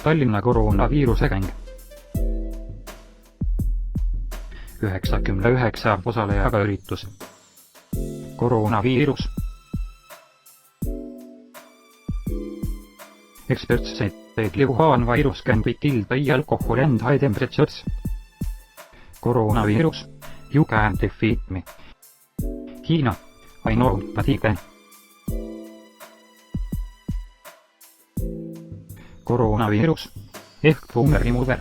Tallinna koroonaviiruse gäng. 99 osalejaga üritus. Koroonaviirus. Experts said that Wuhan virus can be killed by alcohol and high temperatures. Coronavirus. You can't defeat me. Hiina. I know, but he can. Koroonaviirus ehk Boomer Remover.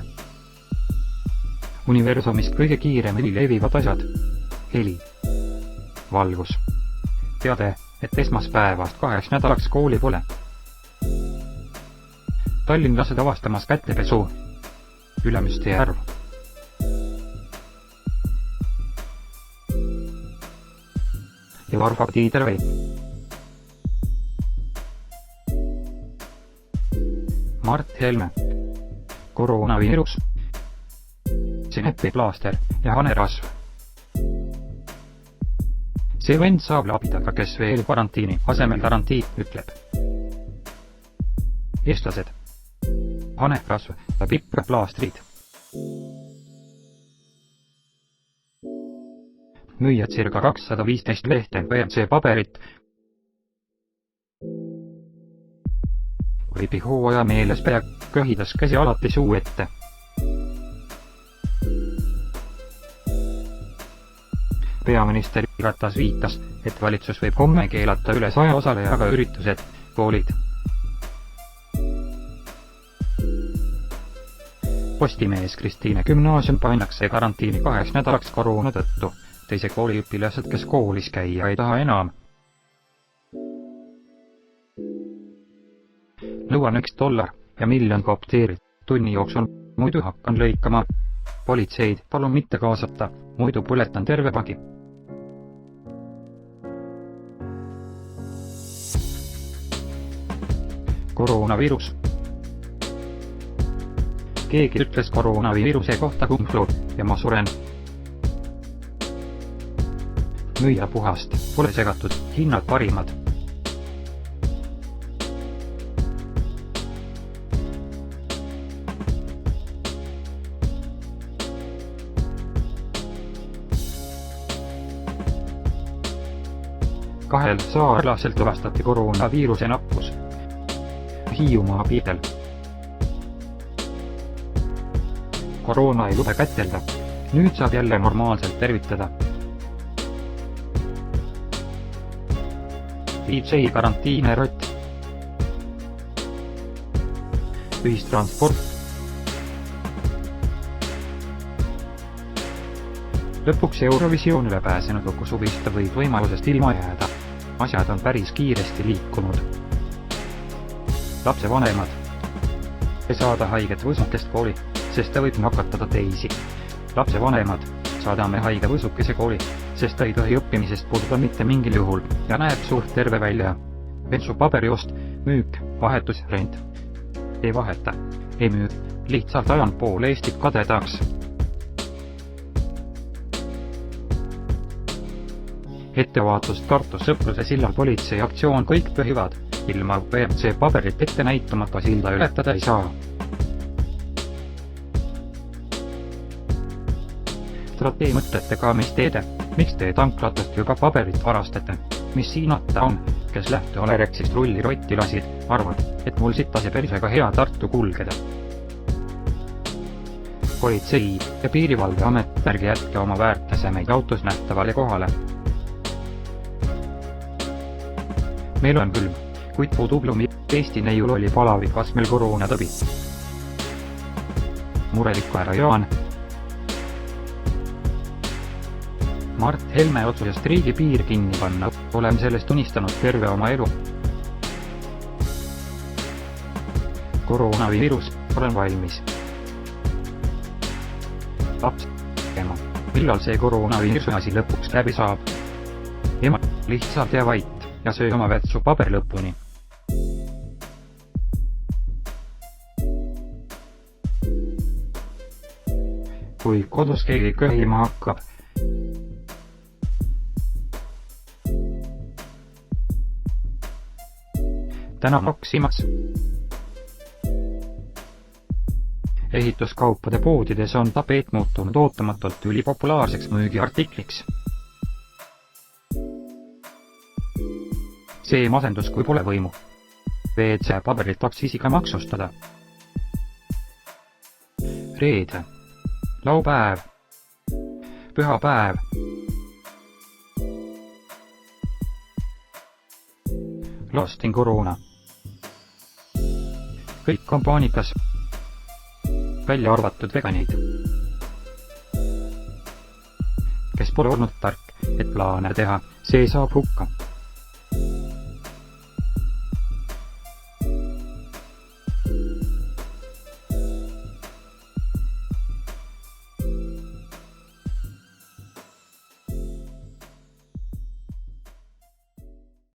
Universumist kõige kiiremini levivad asjad. Heli. Valgus. Teade, et esmaspäevast 2 nädalaks kooli pole. Tallinlased avastamas kätepesu. Ülemiste järv. Ja Varfab Tiidervei. Mart Helme. Koroonaviirus. Sinepiplaaster ja hanerasv. See vend saab labida, kes veel karantiini asemel karantiin ütleb. Eestlased. Hanerasv ja pipraplaastrid. Müüa circa 215 lehte WC paberit. Võibi hooaja meeles pea köhidas käsi alati suu ette. Peaminister Ratas viitas, et valitsus võib homme keelata üle 100 osalejaga üritused, koolid. Postimees Kristiine gümnaasium pannakse karantiini 2 nädalaks koroona tõttu. Teise kooliõpilased, kes koolis käia ei taha enam. Nõuan $1 ja miljon kopteerit tunni jooksul, muidu hakkan lõikama. Politseid palun mitte kaasata, muidu põletan terve pagi. Koroonaviirus. Keegi ütles koroonaviiruse kohta kung fu ja ma suren. Müüa puhast, pole segatud, hinnad parimad. Kahel saarlasel tuvastati koroonaviiruse nappus. Hiiumaa piidel. Koroona ei lube kätelda. Nüüd saab jälle normaalselt tervitada. DJ karantiine rott. Ühistransport. Lõpuks Eurovisioonile pääsenud lugu suvista võib võimalusest ilma jääda. Asjad on päris kiiresti liikunud. Lapsevanemad. Ei saada haiget võsukest kooli, sest ta võib nakatada teisi. Lapsevanemad. Saadame haige võsukese kooli, sest ta ei tohi õppimisest puududa mitte mingil juhul ja näeb suht terve välja. Bensu paberiost, müük, vahetus, rent. Ei vaheta, ei müü, lihtsalt ajan pool Eestit kadedaks. Ettevaatust Tartu Sõpruse sillal politsei aktsioon kõik pühivad, ilma WC paberit ette näitumata silda ületada ei saa. Tee mõtetega, mis teede, miks te tanklatest juba paberit varastate, mis siinata on, kes lähtu Alereksist rullirotti lasid, arvad, et mul sitase persega hea Tartu kulgeda. Politsei ja piirivalveamet ärge jätke oma väärtasemeid autos nähtavale kohale. Meil on külm, kuid puudublumi Eesti neiul oli palavi kasmel koroona tõbi. Murelik koera Jaan. Mart Helme otsusest riigi piir kinni panna, olen sellest unistanud terve oma elu. Koroonaviirus, olen valmis. Laps, ema, millal see koroonaviiruse asi lõpuks läbi saab? Ema, lihtsalt jää vait ja söö oma vetsu paber lõpuni. Kui kodus keegi köhima hakkab, täna maksimas. ehituskaupade poodides on tapeet muutunud ootamatult ülipopulaarseks müügiartikliks. See masendus, kui pole võimu. WC paberit aktsiisiga maksustada. Reede. Laupäev. Pühapäev. Lastin koroona. Kõik on paanikas. Välja arvatud veganid, kes pole olnud tark, et plaane teha, see saab hukka.